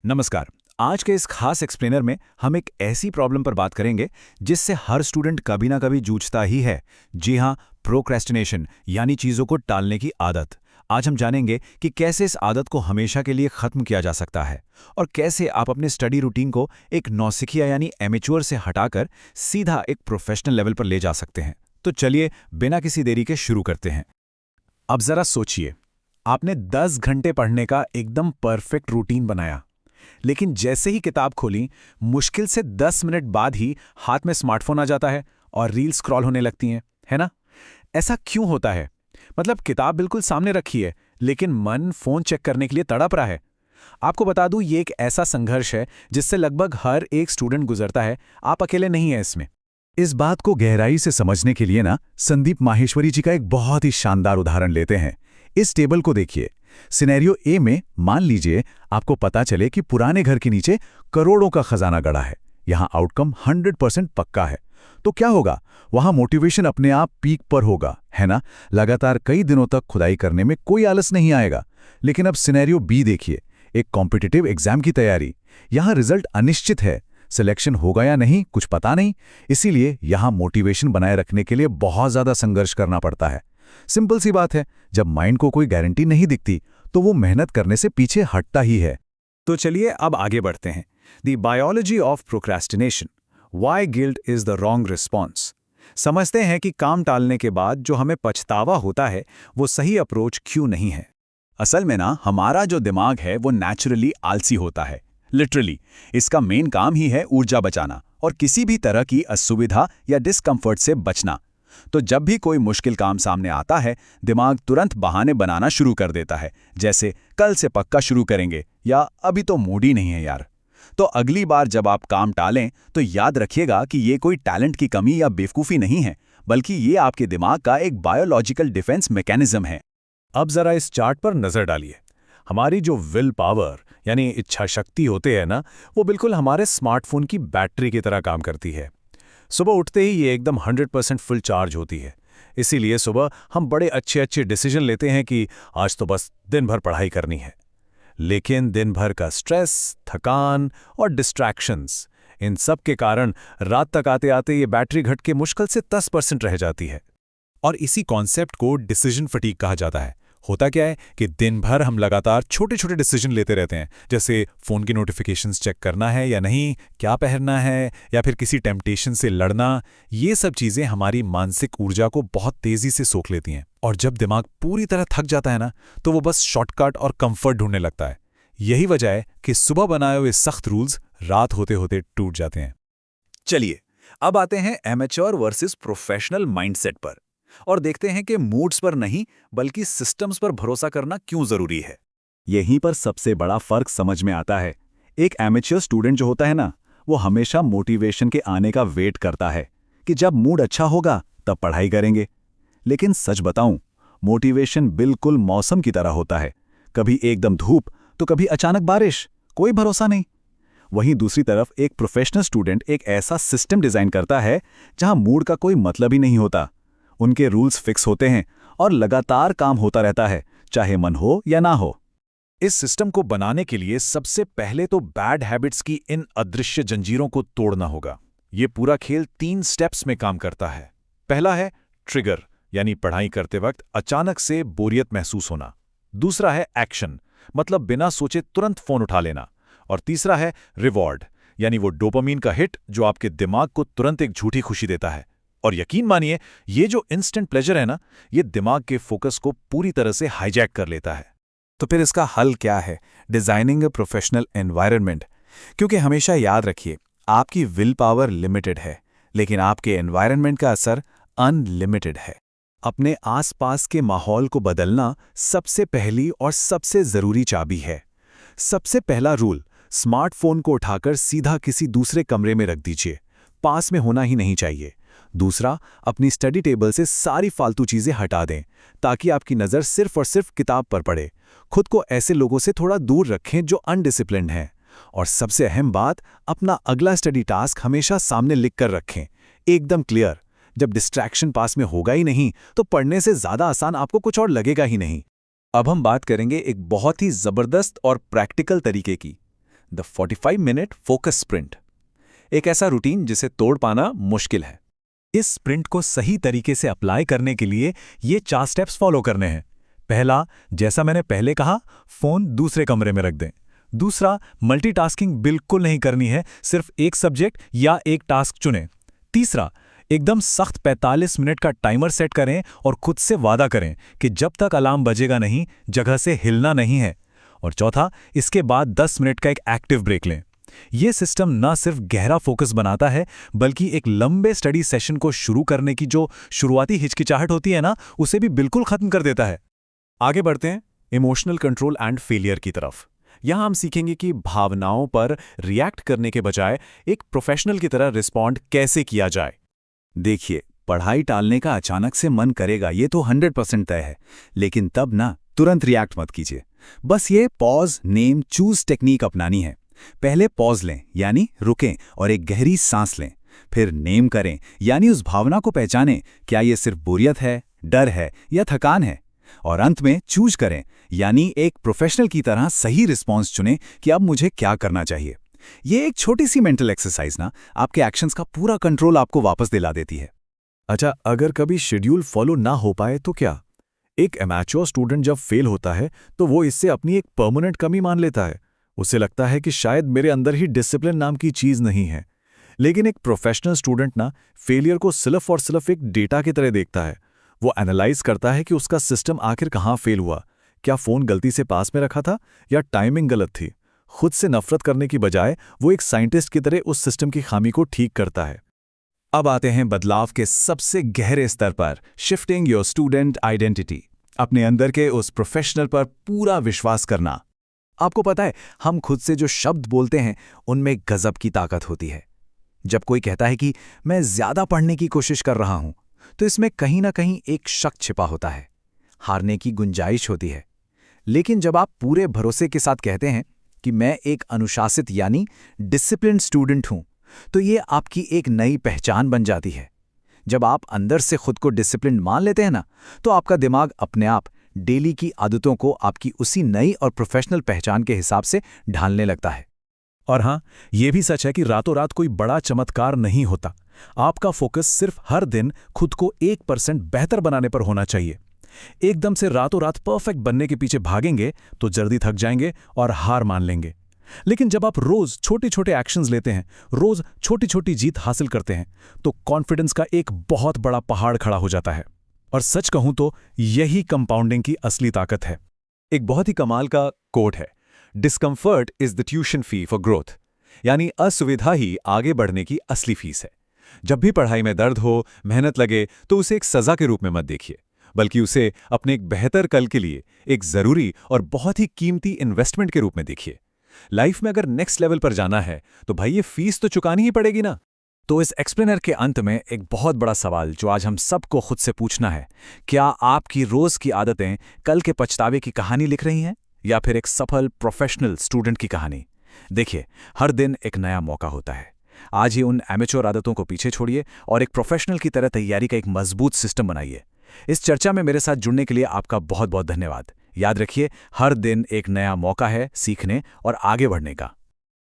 नमस्कार। आज के इस खास एक्सप्लेनर में हम एक ऐसी प्रॉब्लम पर बात करेंगे जिससे हर स्टूडेंट कभी ना कभी जूझता ही है। जी हाँ, प्रोक्रेस्टिनेशन यानी चीज़ों को टालने की आदत। आज हम जानेंगे कि कैसे इस आदत को हमेशा के लिए ख़त्म किया जा सकता है और कैसे आप अपने स्टडी रूटीन को एक नौसिखिया यानी एमेच्योर से हटाकर सीधा एक प्रोफेशनल लेवल पर ले जा सकते हैं। तो चलिए बिना किसी देरी के शुरू करते हैं। अब ज़रा सोचिए, आपने 10 घंटे पढ़ने का एकदम परफेक्ट रूटीन बनाया, लेकिन जैसे ही किताब खोली, मुश्किल से 10 मिनट बाद ही हाथ में स्मार्टफोन आ जाता है और रील स्क्रॉल होने लगती हैं, है ना? ऐसा क्यों होता है? मतलब किताब बिल्कुल सामने रखी है, लेकिन मन फोन चेक करने के लिए तड़प रहा है। आपको बता दूं, ये एक ऐसा संघर्ष है जिससे लगभग हर एक स्टूडेंट गुजरता है। आप अकेले नहीं हैं इसमें। इस बात को गहराई से समझने के लिए संदीप माहेश्वरी जी का एक बहुत ही शानदार उदाहरण लेते हैं। इस टेबल को देखिए। सिनेरियो ए में मान लीजिए आपको पता चले कि पुराने घर के नीचे करोड़ों का खजाना गड़ा है। यहां आउटकम 100% पक्का है। तो क्या होगा? वहां मोटिवेशन अपने आप पीक पर होगा, है ना? लगातार कई दिनों तक खुदाई करने में कोई आलस नहीं आएगा। लेकिन अब सिनेरियो बी देखिए, एक कॉम्पिटिटिव एग्जाम की तैयारी। यहां रिजल्ट अनिश्चित है, सिलेक्शन होगा या नहीं कुछ पता नहीं। इसीलिए यहां मोटिवेशन बनाए रखने के लिए बहुत ज्यादा संघर्ष करना पड़ता है। सिंपल सी बात है, जब माइंड को कोई गारंटी नहीं दिखती तो वो मेहनत करने से पीछे हटता ही है। तो चलिए अब आगे बढ़ते हैं। The biology of procrastination, why guilt is the wrong response. समझते हैं कि काम टालने के बाद जो हमें पछतावा होता है वो सही अप्रोच क्यों नहीं है। असल में हमारा जो दिमाग है वो नेचुरली आलसी होता है। लिटरली इसका मेन काम ही है ऊर्जा बचाना और किसी भी तरह की असुविधा या डिस्कम्फर्ट से बचना। तो जब भी कोई मुश्किल काम सामने आता है, दिमाग तुरंत बहाने बनाना शुरू कर देता है, जैसे कल से पक्का शुरू करेंगे या अभी तो मूड ही नहीं है यार। तो अगली बार जब आप काम टालें तो याद रखिएगा कि ये कोई टैलेंट की कमी या बेवकूफ़ी नहीं है, बल्कि ये आपके दिमाग का एक बायोलॉजिकल डिफेंस मैकेनिज्म है। अब जरा इस चार्ट पर नजर डालिए। हमारी जो विल पावर यानी इच्छा शक्ति होते हैं वो बिल्कुल हमारे स्मार्टफोन की बैटरी की तरह काम करती है। सुबह उठते ही ये एकदम 100% फुल चार्ज होती है। इसीलिए सुबह हम बड़े अच्छे अच्छे डिसीजन लेते हैं कि आज तो बस दिन भर पढ़ाई करनी है। लेकिन दिन भर का स्ट्रेस, थकान और डिस्ट्रैक्शंस, इन सब के कारण रात तक आते आते ये बैटरी घट के मुश्किल से 10% रह जाती है। और इसी कॉन्सेप्ट को डिसीजन फटीग कहा जाता है। होता क्या है कि दिन भर हम लगातार छोटे छोटे डिसीजन लेते रहते हैं, जैसे फ़ोन की नोटिफिकेशंस चेक करना है या नहीं, क्या पहनना है, या फिर किसी टेम्पटेशन से लड़ना। ये सब चीज़ें हमारी मानसिक ऊर्जा को बहुत तेज़ी से सोख लेती हैं। और जब दिमाग पूरी तरह थक जाता है तो वो बस शॉर्टकट और कंफर्ट ढूंढने लगता है। यही वजह है कि सुबह बनाए हुए सख्त रूल्स रात होते होते टूट जाते हैं। चलिए अब आते हैं एमेच्योर वर्सेस प्रोफेशनल माइंडसेट पर और देखते हैं कि मूड्स पर नहीं बल्कि सिस्टम्स पर भरोसा करना क्यों जरूरी है। यहीं पर सबसे बड़ा फर्क समझ में आता है। एक एमेच्योर स्टूडेंट जो होता है वो हमेशा मोटिवेशन के आने का वेट करता है कि जब मूड अच्छा होगा तब पढ़ाई करेंगे। लेकिन सच बताऊं, मोटिवेशन बिल्कुल मौसम की तरह होता है। कभी एकदम धूप तो कभी अचानक बारिश, कोई भरोसा नहीं। वहीं दूसरी तरफ एक प्रोफेशनल स्टूडेंट एक ऐसा सिस्टम डिजाइन करता है जहां मूड का कोई मतलब ही नहीं होता। उनके रूल्स फिक्स होते हैं और लगातार काम होता रहता है, चाहे मन हो या ना हो। इस सिस्टम को बनाने के लिए सबसे पहले तो बैड हैबिट्स की इन अदृश्य जंजीरों को तोड़ना होगा। ये पूरा खेल 3 स्टेप्स में काम करता है। पहला है ट्रिगर, यानी पढ़ाई करते वक्त अचानक से बोरियत महसूस होना। दूसरा है एक्शन, मतलब बिना सोचे तुरंत फोन उठा लेना। और तीसरा है रिवॉर्ड, यानी वो डोपामीन का हिट जो आपके दिमाग को तुरंत एक झूठी खुशी देता है। और यकीन मानिए, ये जो इंस्टेंट प्लेजर है ये दिमाग के फोकस को पूरी तरह से हाईजैक कर लेता है। तो फिर इसका हल क्या है? Designing a professional environment. क्योंकि हमेशा याद रखिए, आपकी विल पावर लिमिटेड है, लेकिन आपके एनवायरनमेंट का असर अनलिमिटेड है। अपने आसपास के माहौल को बदलना सबसे पहली और सबसे जरूरी चाबी है। सबसे पहला रूल, स्मार्टफोन को उठाकर सीधा किसी दूसरे कमरे में रख दीजिए। पास में होना ही नहीं चाहिए। दूसरा, अपनी स्टडी टेबल से सारी फालतू चीजें हटा दें ताकि आपकी नज़र सिर्फ और सिर्फ किताब पर पड़े। खुद को ऐसे लोगों से थोड़ा दूर रखें जो अनडिसिप्लिन्ड हैं। और सबसे अहम बात, अपना अगला स्टडी टास्क हमेशा सामने लिख कर रखें, एकदम क्लियर। जब डिस्ट्रैक्शन पास में होगा ही नहीं तो पढ़ने से ज़्यादा आसान आपको कुछ और लगेगा ही नहीं। अब हम बात करेंगे एक बहुत ही ज़बरदस्त और प्रैक्टिकल तरीके की। The 45 minute focus sprint. एक ऐसा रूटीन जिसे तोड़ पाना मुश्किल है। इस स्प्रिंट को सही तरीके से अप्लाई करने के लिए ये 4 स्टेप्स फॉलो करने हैं। पहला, जैसा मैंने पहले कहा, फोन दूसरे कमरे में रख दें। दूसरा, मल्टीटास्किंग बिल्कुल नहीं करनी है, सिर्फ एक सब्जेक्ट या एक टास्क चुनें। तीसरा, एकदम सख्त 45 मिनट का टाइमर सेट करें और खुद से वादा करें कि जब तक अलार्म बजेगा नहीं, जगह से हिलना नहीं है। और चौथा, इसके बाद 10 मिनट का एक एक्टिव ब्रेक लें। ये सिस्टम न सिर्फ गहरा फोकस बनाता है, बल्कि एक लंबे स्टडी सेशन को शुरू करने की जो शुरुआती हिचकिचाहट होती है ना, उसे भी बिल्कुल खत्म कर देता है। आगे बढ़ते हैं इमोशनल कंट्रोल एंड फेलियर की तरफ। यहां हम सीखेंगे कि भावनाओं पर रिएक्ट करने के बजाय एक प्रोफेशनल की तरह रिस्पॉन्ड कैसे किया जाए। देखिए, पढ़ाई टालने का अचानक से मन करेगा, ये तो 100% तय है। लेकिन तब ना तुरंत रिएक्ट मत कीजिए। बस ये पॉज, नेम, चूज टेक्निक अपनानी है। पहले पॉज लें, यानी रुकें और एक गहरी सांस लें। फिर नेम करें, यानी उस भावना को पहचानें, क्या ये सिर्फ बोरियत है, डर है या थकान है। और अंत में चूज करें, यानी एक प्रोफेशनल की तरह सही रिस्पॉन्स चुनें कि अब मुझे क्या करना चाहिए। ये एक छोटी सी मेंटल एक्सरसाइज ना आपके एक्शंस का पूरा कंट्रोल आपको वापस दिला देती है। अच्छा, अगर कभी शेड्यूल फॉलो ना हो पाए तो क्या? एक एमैच्योर स्टूडेंट जब फेल होता है तो वो इससे अपनी एक परमानेंट कमी मान लेता है। उसे लगता है कि शायद मेरे अंदर ही डिसिप्लिन नाम की चीज नहीं है। लेकिन एक प्रोफेशनल स्टूडेंट ना फेलियर को सिर्फ और सिर्फ एक डेटा की तरह देखता है। वो एनालाइज करता है कि उसका सिस्टम आखिर कहाँ फेल हुआ। क्या फोन गलती से पास में रखा था या टाइमिंग गलत थी? खुद से नफरत करने की बजाय वो एक साइंटिस्ट की तरह उस सिस्टम की खामी को ठीक करता है। अब आते हैं बदलाव के सबसे गहरे स्तर पर, शिफ्टिंग योर स्टूडेंट आइडेंटिटी। अपने अंदर के उस प्रोफेशनल पर पूरा विश्वास करना। आपको पता है, हम खुद से जो शब्द बोलते हैं उनमें गजब की ताकत होती है। जब कोई कहता है कि मैं ज्यादा पढ़ने की कोशिश कर रहा हूं, तो इसमें कहीं ना कहीं एक शक छिपा होता है, हारने की गुंजाइश होती है। लेकिन जब आप पूरे भरोसे के साथ कहते हैं कि मैं एक अनुशासित यानी डिसिप्लिन्ड स्टूडेंट हूं, तो ये आपकी एक नई पहचान बन जाती है। जब आप अंदर से खुद को डिसिप्लिन मान लेते हैं ना, तो आपका दिमाग अपने आप डेली की आदतों को आपकी उसी नई और प्रोफेशनल पहचान के हिसाब से ढालने लगता है। और हाँ, ये भी सच है कि रातों रात कोई बड़ा चमत्कार नहीं होता। आपका फोकस सिर्फ हर दिन खुद को 1% बेहतर बनाने पर होना चाहिए। एकदम से रातों रात परफेक्ट बनने के पीछे भागेंगे तो जल्दी थक जाएंगे और हार मान लेंगे। लेकिन जब आप रोज छोटे छोटे एक्शंस लेते हैं, रोज छोटी छोटी जीत हासिल करते हैं, तो कॉन्फिडेंस का एक बहुत बड़ा पहाड़ खड़ा हो जाता है। और सच कहूं तो यही कंपाउंडिंग की असली ताकत है। एक बहुत ही कमाल का कोट है, discomfort is the tuition fee for growth. यानी असुविधा ही आगे बढ़ने की असली फीस है। जब भी पढ़ाई में दर्द हो, मेहनत लगे, तो उसे एक सजा के रूप में मत देखिए, बल्कि उसे अपने एक बेहतर कल के लिए एक जरूरी और बहुत ही कीमती इन्वेस्टमेंट के रूप में देखिए। लाइफ में अगर नेक्स्ट लेवल पर जाना है तो भाई ये फीस तो चुकानी ही पड़ेगी ना। तो इस एक्सप्लेनर के अंत में एक बहुत बड़ा सवाल जो आज हम सबको खुद से पूछना है, क्या आपकी रोज की आदतें कल के पछतावे की कहानी लिख रही हैं या फिर एक सफल प्रोफेशनल स्टूडेंट की कहानी? देखिए, हर दिन एक नया मौका होता है। आज ही उन एमेच्योर आदतों को पीछे छोड़िए और एक प्रोफेशनल की तरह तैयारी का एक मजबूत सिस्टम बनाइए। इस चर्चा में मेरे साथ जुड़ने के लिए आपका बहुत बहुत धन्यवाद। याद रखिए, हर दिन एक नया मौका है सीखने और आगे बढ़ने का।